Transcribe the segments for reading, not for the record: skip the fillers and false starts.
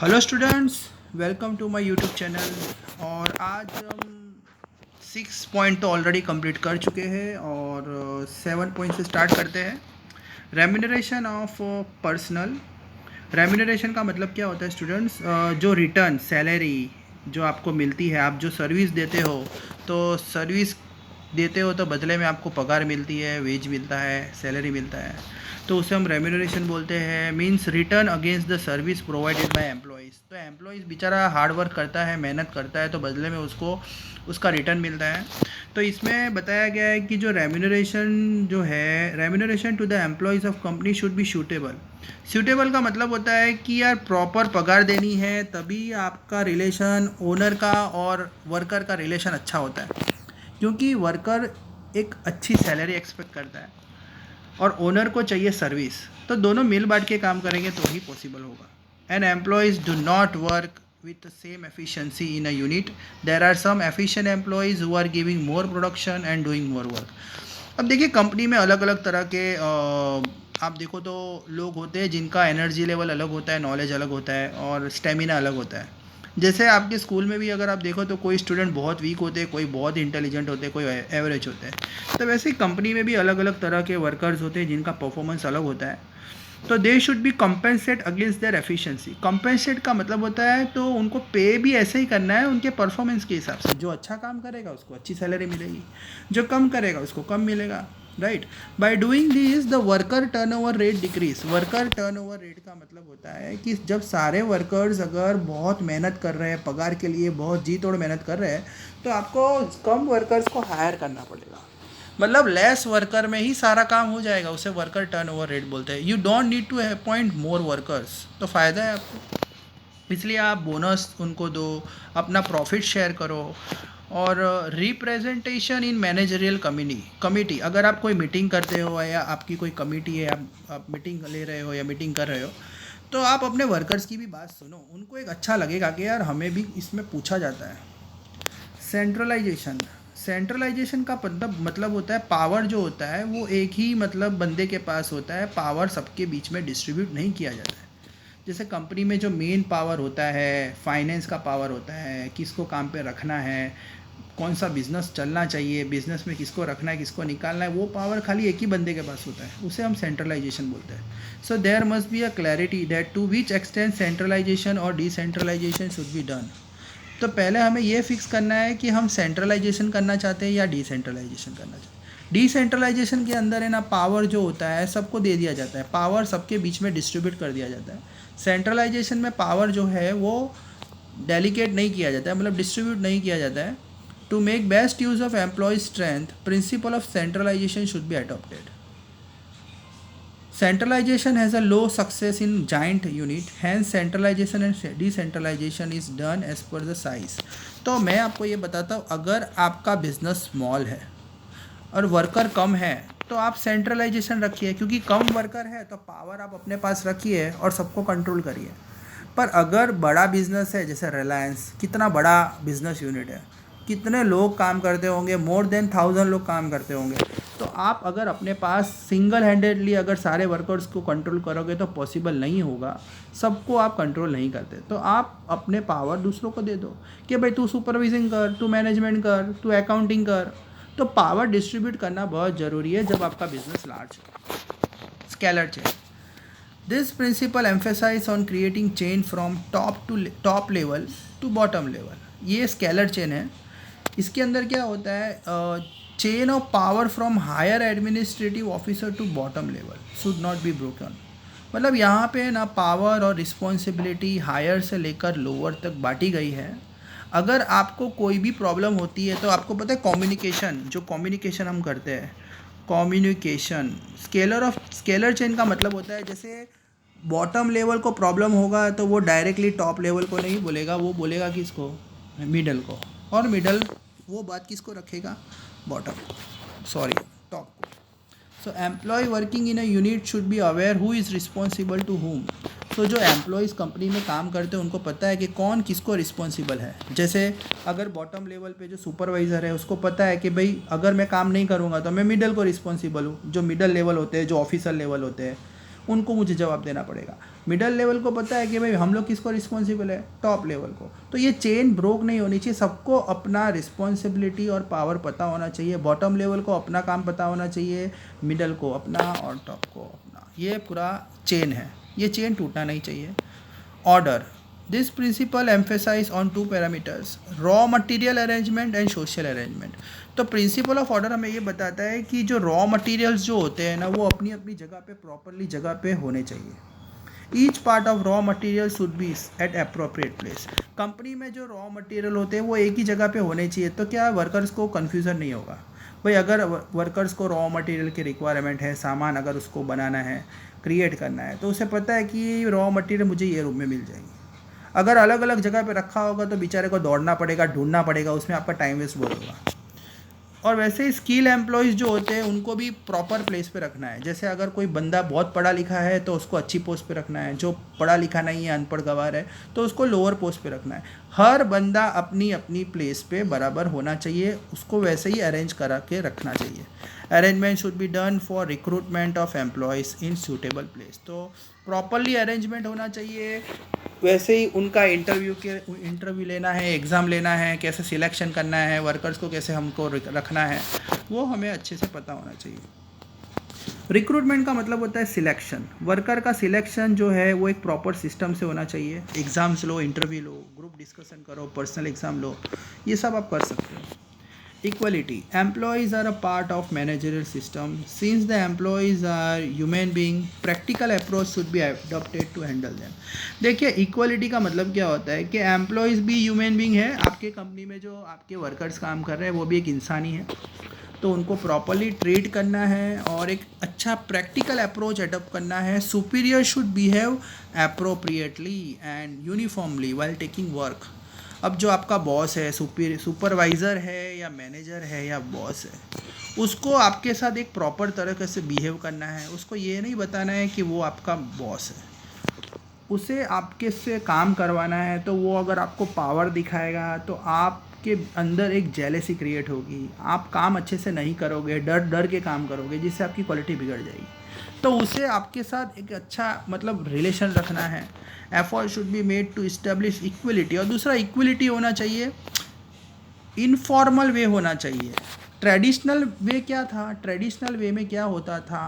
Hello students, welcome to my YouTube channel. और आज हम 6 पॉइंट तो ऑलरेडी कंप्लीट कर चुके हैं और 7 पॉइंट से स्टार्ट करते हैं। Remuneration of personal. रेम्यूनरेशन का मतलब क्या होता है स्टूडेंट्स? जो रिटर्न सैलरी जो आपको मिलती है, आप जो सर्विस देते हो, तो सर्विस देते हो तो बदले में आपको पगार मिलती है, वेज मिलता है, सैलरी मिलता है, तो उसे हम रेम्यूनरेशन बोलते हैं। Means return against the service provided by employees. तो एम्प्लॉयज़ बेचारा हार्ड वर्क करता है, मेहनत करता है, तो बदले में उसको उसका रिटर्न मिलता है। तो इसमें बताया गया है कि जो रेम्यूनरेशन जो है, remuneration to the employees of company should be suitable. Suitable का मतलब होता है कि यार प्रॉपर पगार देनी है, तभी आपका रिलेशन ओनर का और वर्कर का रिलेशन अच्छा होता है। क्योंकि वर्कर एक अच्छी सैलरी एक्सपेक्ट करता है और ओनर को चाहिए सर्विस, तो दोनों मिल बांट के काम करेंगे तो ही पॉसिबल होगा। And employees do not work with the same efficiency in a unit. There are some efficient employees who are giving more production and doing more work. अब देखिए, कंपनी में अलग अलग तरह के आप देखो तो लोग होते हैं जिनका एनर्जी लेवल अलग होता है, नॉलेज अलग होता है और स्टेमिना अलग होता है। जैसे आपके स्कूल में भी अगर आप देखो तो कोई स्टूडेंट बहुत वीक होते हैं, कोई बहुत इंटेलिजेंट होते हैं, कोई एवरेज होते हैं। तो वैसे ही कंपनी में भी अलग अलग तरह के वर्कर्स होते हैं जिनका परफॉर्मेंस अलग होता है। तो they should be compensate against their efficiency. Compensate का मतलब होता है तो उनको पे भी ऐसे ही करना है उनके परफॉर्मेंस के हिसाब से। जो अच्छा काम करेगा उसको अच्छी सैलरी मिलेगी, जो कम करेगा उसको कम मिलेगा, right. By doing this the worker turnover rate decrease. Worker turnover rate का मतलब होता है कि जब सारे वर्कर्स अगर बहुत मेहनत कर रहे हैं, पगार के लिए बहुत जी तोड़ मेहनत कर रहे हैं, तो आपको कम वर्कर्स को हायर करना पड़ेगा। मतलब लेस वर्कर में ही सारा काम हो जाएगा, उसे वर्कर टर्नओवर रेट बोलते हैं। You don't need to appoint more workers, तो फ़ायदा है आपको। इसलिए आप बोनस उनको दो, अपना प्रॉफिट शेयर करो। और रिप्रेजेंटेशन इन मैनेजरियल कमिटी। अगर आप कोई मीटिंग करते हो या आपकी कोई कमिटी है, आप मीटिंग ले रहे हो या मीटिंग कर रहे हो, तो आप अपने वर्कर्स की भी बात सुनो। उनको एक अच्छा लगेगा कि यार हमें भी इसमें पूछा जाता है। सेंट्रलाइजेशन। सेंट्रलाइजेशन का मतलब होता है पावर जो होता है वो एक ही मतलब बंदे के पास होता है, पावर सबके बीच में डिस्ट्रीब्यूट नहीं किया जाता है। जैसे कंपनी में जो मेन पावर होता है, फाइनेंस का पावर होता है, किसको काम पे रखना है, कौन सा बिजनेस चलना चाहिए, बिजनेस में किसको रखना है, किसको निकालना है, वो पावर खाली एक ही बंदे के पास होता है। उसे हम सेंट्रलाइजेशन बोलते हैं। So there must be a clarity that to which extent centralisation और डिसेंट्रलाइजेशन शुड बी डन। तो पहले हमें ये फिक्स करना है कि हम सेंट्रलाइजेशन करना चाहते हैं या डिसेंट्रलाइजेशन करना चाहते हैं। डिसेंट्रलाइजेशन के अंदर है ना, पावर जो होता है सबको दे दिया जाता है, पावर सबके बीच में डिस्ट्रीब्यूट कर दिया जाता है। सेंट्रलाइजेशन में पावर जो है वो डेलीकेट नहीं किया जाता है, मतलब डिस्ट्रीब्यूट नहीं किया जाता है। To make best use of employ strength, principle of centralisation should be adopted. Centralization has a low success in giant unit, hence centralization and decentralization is done as per the size. तो मैं आपको ये बताता हूँ, अगर आपका business small है और वर्कर कम है तो आप सेंट्रलाइजेशन रखिए, क्योंकि कम वर्कर है तो पावर आप अपने पास रखिए और सबको कंट्रोल करिए। पर अगर बड़ा बिजनेस है, जैसे रिलायंस, कितना बड़ा बिजनेस यूनिट है, कितने लोग काम करते होंगे, मोर देन 1000 लोग काम करते होंगे, तो आप अगर अपने पास सिंगल हैंडेडली अगर सारे वर्कर्स को कंट्रोल करोगे तो पॉसिबल नहीं होगा। सबको आप कंट्रोल नहीं करते, तो आप अपने पावर दूसरों को दे दो कि भाई तू सुपरवाइजिंग कर, तू मैनेजमेंट कर, तू अकाउंटिंग कर। तो पावर डिस्ट्रीब्यूट करना बहुत ज़रूरी है जब आपका बिजनेस लार्ज हो। Scalar chain. This principle emphasise on creating chain from top level to bottom level. ये स्केलर चेन है। इसके अंदर क्या होता है, chain of power from higher administrative officer to bottom level should not be broken. मतलब यहाँ पे ना पावर और रिस्पॉन्सिबिलिटी हायर से लेकर लोअर तक बांटी गई है। अगर आपको कोई भी प्रॉब्लम होती है तो आपको पता है कम्युनिकेशन, जो कम्युनिकेशन हम करते हैं, कम्युनिकेशन स्केलर चेन का मतलब होता है जैसे बॉटम लेवल को प्रॉब्लम होगा तो वो डायरेक्टली टॉप लेवल को नहीं बोलेगा, वो बोलेगा किसको, मिडल को, और मिडल वो बात किसको रखेगा, टॉप को। So employ working in a unit should be aware who is responsible to whom। तो जो एम्प्लॉयज़ कंपनी में काम करते हैं उनको पता है कि कौन किसको रिस्पॉन्सिबल है। जैसे अगर बॉटम लेवल पे जो सुपरवाइज़र है उसको पता है कि भाई अगर मैं काम नहीं करूँगा तो मैं मिडल को रिस्पॉन्सिबल हूँ। जो मिडल लेवल होते हैं, जो ऑफिसर लेवल होते हैं, उनको मुझे जवाब देना पड़ेगा। मिडल लेवल को पता है कि भाई हम लोग किसको रिस्पॉन्सिबल है, टॉप लेवल को। तो ये चेन ब्रोक नहीं होनी चाहिए, सबको अपना रिस्पॉन्सिबिलिटी और पावर पता होना चाहिए। बॉटम लेवल को अपना काम पता होना चाहिए, मिडल को अपना और टॉप को अपना। ये पूरा चेन है, ये चेन टूटना नहीं चाहिए। Order, this principle emphasise on two parameters, raw material arrangement and social arrangement. तो प्रिंसिपल ऑफ ऑर्डर हमें ये बताता है कि जो रॉ मटेरियल्स जो होते हैं ना, वो अपनी अपनी जगह पे प्रॉपरली जगह पे होने चाहिए। Each part of raw material should be eight appropriate place. Company में जो रॉ मटेरियल होते हैं वो एक ही जगह पे होने चाहिए, तो क्या वर्कर्स को कन्फ्यूज़न नहीं होगा। भाई अगर वर्कर्स को रॉ मटेरियल की रिक्वायरमेंट है, सामान अगर उसको बनाना है, क्रिएट करना है, तो उसे पता है कि रॉ मटेरियल मुझे ये रूम में मिल जाएगी। अगर अलग अलग जगह पे रखा होगा तो बेचारे को दौड़ना पड़ेगा, ढूंढना पड़ेगा, उसमें आपका टाइम वेस्ट बहुत होगा। और वैसे ही स्किल एम्प्लॉयज़ जो होते हैं उनको भी प्रॉपर प्लेस पे रखना है। जैसे अगर कोई बंदा बहुत पढ़ा लिखा है तो उसको अच्छी पोस्ट पे रखना है, जो पढ़ा लिखा नहीं है, अनपढ़ गवार है, तो उसको लोअर पोस्ट पे रखना है। हर बंदा अपनी अपनी प्लेस पे बराबर होना चाहिए, उसको वैसे ही अरेंज करा के रखना चाहिए। Arrangement should be done for recruitment of employees in suitable place. तो प्रॉपरली अरेंजमेंट होना चाहिए। वैसे ही उनका इंटरव्यू लेना है, एग्ज़ाम लेना है, कैसे सिलेक्शन करना है, वर्कर्स को कैसे हमको रखना है, वो हमें अच्छे से पता होना चाहिए। रिक्रूटमेंट का मतलब होता है सिलेक्शन। वर्कर का सिलेक्शन जो है वो एक प्रॉपर सिस्टम से होना चाहिए। एग्ज़ाम्स लो, इंटरव्यू लो, ग्रुप डिस्कशन करो, पर्सनल एग्ज़ाम लो, ये सब आप कर सकते हो। Equality, employees are a part of managerial system. Since the employees are human being, practical approach should be adopted to handle them. देखिए इक्वलिटी का मतलब क्या होता है कि एम्प्लॉयज़ भी ह्यूमन बींग है। आपके कंपनी में जो आपके वर्कर्स काम कर रहे हैं वो भी एक इंसान ही है, तो उनको प्रॉपरली ट्रीट करना है और एक अच्छा प्रैक्टिकल अप्रोच अडॉप्ट करना है। Superior should behave appropriately and uniformly while taking work. अब जो आपका बॉस है, सुपरवाइज़र है या मैनेजर है या बॉस है, उसको आपके साथ एक प्रॉपर तरीके से बिहेव करना है। उसको ये नहीं बताना है कि वो आपका बॉस है, उसे आपके से काम करवाना है। तो वो अगर आपको पावर दिखाएगा तो आपके अंदर एक जेलेसी क्रिएट होगी, आप काम अच्छे से नहीं करोगे, डर डर के काम करोगे, जिससे आपकी क्वालिटी बिगड़ जाएगी। तो उसे आपके साथ एक अच्छा मतलब रिलेशन रखना है। Effort should be made to establish equality. और दूसरा, इक्वलिटी होना चाहिए, इनफॉर्मल वे होना चाहिए। ट्रेडिशनल वे क्या था, ट्रेडिशनल वे में क्या होता था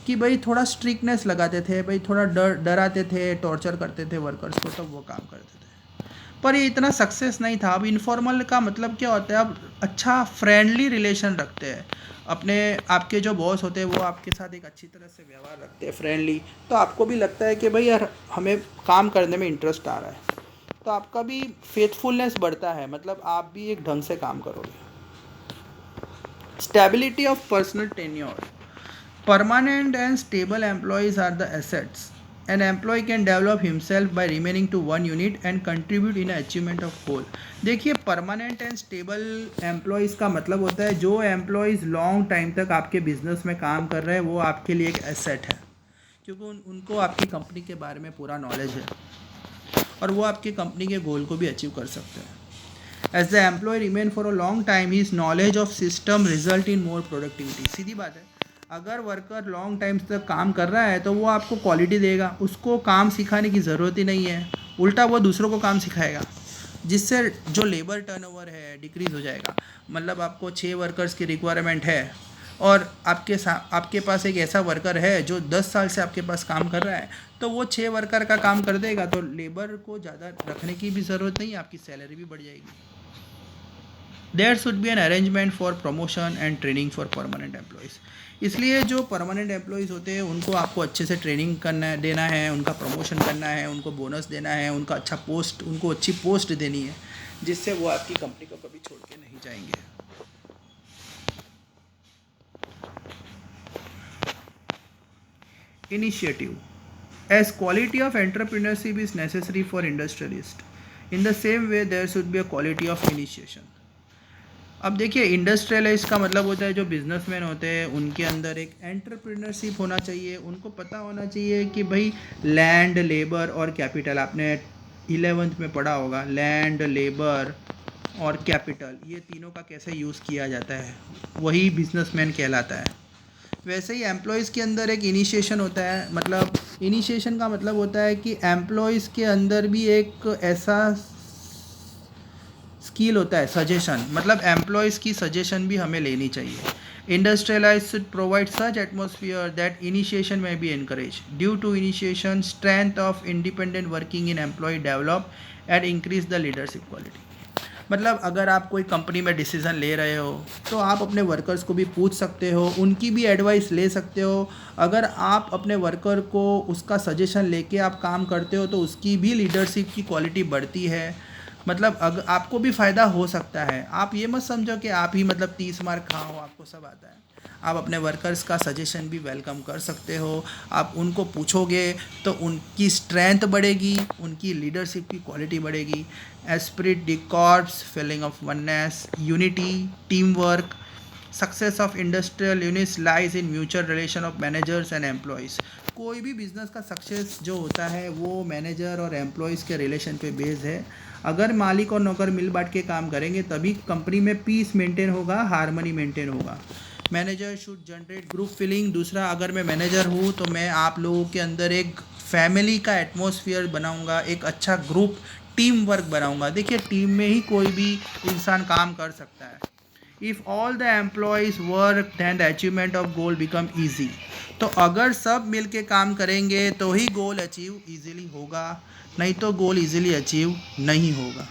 कि भाई थोड़ा स्ट्रिक्टनेस लगाते थे, भाई थोड़ा डराते थे, टॉर्चर करते थे वर्कर्स को, तब वो काम करते थे, पर ये इतना सक्सेस नहीं था। अब इनफॉर्मल का मतलब क्या होता है, अब अच्छा फ्रेंडली रिलेशन रखते हैं। अपने आपके जो बॉस होते हैं वो आपके साथ एक अच्छी तरह से व्यवहार रखते हैं, फ्रेंडली, तो आपको भी लगता है कि भाई यार हमें काम करने में इंटरेस्ट आ रहा है, तो आपका भी फेथफुलनेस बढ़ता है, मतलब आप भी एक ढंग से काम करोगे। Stability of personal tenure, permanent and stable employees are the assets. An employee can develop himself by remaining to one unit and contribute in achievement of whole. देखिए परमानेंट एंड स्टेबल एम्प्लॉयज़ का मतलब होता है जो employees long time तक आपके business में काम कर रहे हैं, वो आपके लिए एक एसेट है, क्योंकि उनको आपकी कंपनी के बारे में पूरा नॉलेज है और वो आपकी कंपनी के गोल को भी अचीव कर सकते हैं। As the employee remain for a long time, his knowledge of system result in more productivity. सीधी बात है, अगर वर्कर लॉन्ग टाइम तक काम कर रहा है तो वो आपको क्वालिटी देगा, उसको काम सिखाने की ज़रूरत ही नहीं है, उल्टा वो दूसरों को काम सिखाएगा, जिससे जो लेबर टर्नओवर है डिक्रीज़ हो जाएगा। मतलब आपको 6 वर्कर्स की रिक्वायरमेंट है और आपके पास एक ऐसा वर्कर है जो 10 साल से आपके पास काम कर रहा है, तो वो 6 वर्कर का काम कर देगा, तो लेबर को ज़्यादा रखने की भी ज़रूरत नहीं है, आपकी सैलरी भी बढ़ जाएगी। There should be an arrangement for promotion and training for permanent employees. इसलिए जो परमानेंट एम्प्लॉयज़ होते हैं उनको आपको अच्छे से ट्रेनिंग देना है, उनका प्रमोशन करना है, उनको बोनस देना है, उनका उनको अच्छी पोस्ट देनी है, जिससे वो आपकी कंपनी को कभी छोड़ के नहीं जाएंगे। Initiative. As quality of entrepreneurship is necessary for industrialists, in the same way there should be a quality of initiation. अब देखिए इंडस्ट्रियलाइज का मतलब होता है जो बिजनेसमैन होते हैं उनके अंदर एक एंटरप्रेन्योरशिप होना चाहिए। उनको पता होना चाहिए कि भाई लैंड, लेबर और कैपिटल, आपने 11th में पढ़ा होगा, लैंड, लेबर और कैपिटल, ये तीनों का कैसे यूज़ किया जाता है, वही बिजनेसमैन कहलाता है। वैसे ही एम्प्लॉयज़ के अंदर एक इनिशिएशन होता है, मतलब इनिशिएशन का मतलब होता है कि एम्प्लॉयज़ के अंदर भी एक ऐसा स्किल होता है सजेशन, मतलब एम्प्लॉयज़ की सजेशन भी हमें लेनी चाहिए. Industrialized should provide such atmosphere that initiation may be encouraged. Due to initiation, strength of independent working in employee develop and increase the leadership quality. मतलब अगर आप कोई कंपनी में डिसीज़न ले रहे हो तो आप अपने वर्कर्स को भी पूछ सकते हो, उनकी भी एडवाइस ले सकते हो. अगर आप अपने वर्कर को उसका सजेशन लेके आप काम करते हो तो उसकी भी लीडरशिप की क्वालिटी बढ़ती है. मतलब अगर आपको भी फ़ायदा हो सकता है. आप ये मत समझो कि आप ही मतलब 30 मार्क खाओ, आपको सब आता है. आप अपने वर्कर्स का सजेशन भी वेलकम कर सकते हो. आप उनको पूछोगे तो उनकी स्ट्रेंथ बढ़ेगी, उनकी लीडरशिप की क्वालिटी बढ़ेगी. Spirit the corps, feeling of oneness, unity, team work. Success of industrial units lies in mutual relation of managers and employees. कोई भी बिजनेस का सक्सेस जो होता है वो मैनेजर और एम्प्लॉयज़ के रिलेशन पे बेस्ड है. अगर मालिक और नौकर मिल बांट के काम करेंगे तभी कंपनी में पीस मेंटेन होगा, हारमनी मेंटेन होगा. Manager should generate group feeling. दूसरा, अगर मैं मैनेजर हूँ तो मैं आप लोगों के अंदर एक फैमिली का एटमॉस्फेयर बनाऊंगा, एक अच्छा ग्रुप टीम वर्क बनाऊंगा. देखिए, टीम में ही कोई भी इंसान काम कर सकता है. If all the employees work then the achievement of goal become easy. तो अगर सब मिल के काम करेंगे तो ही गोल अचीव ईजिली होगा, नहीं तो गोल ईजिली अचीव नहीं होगा.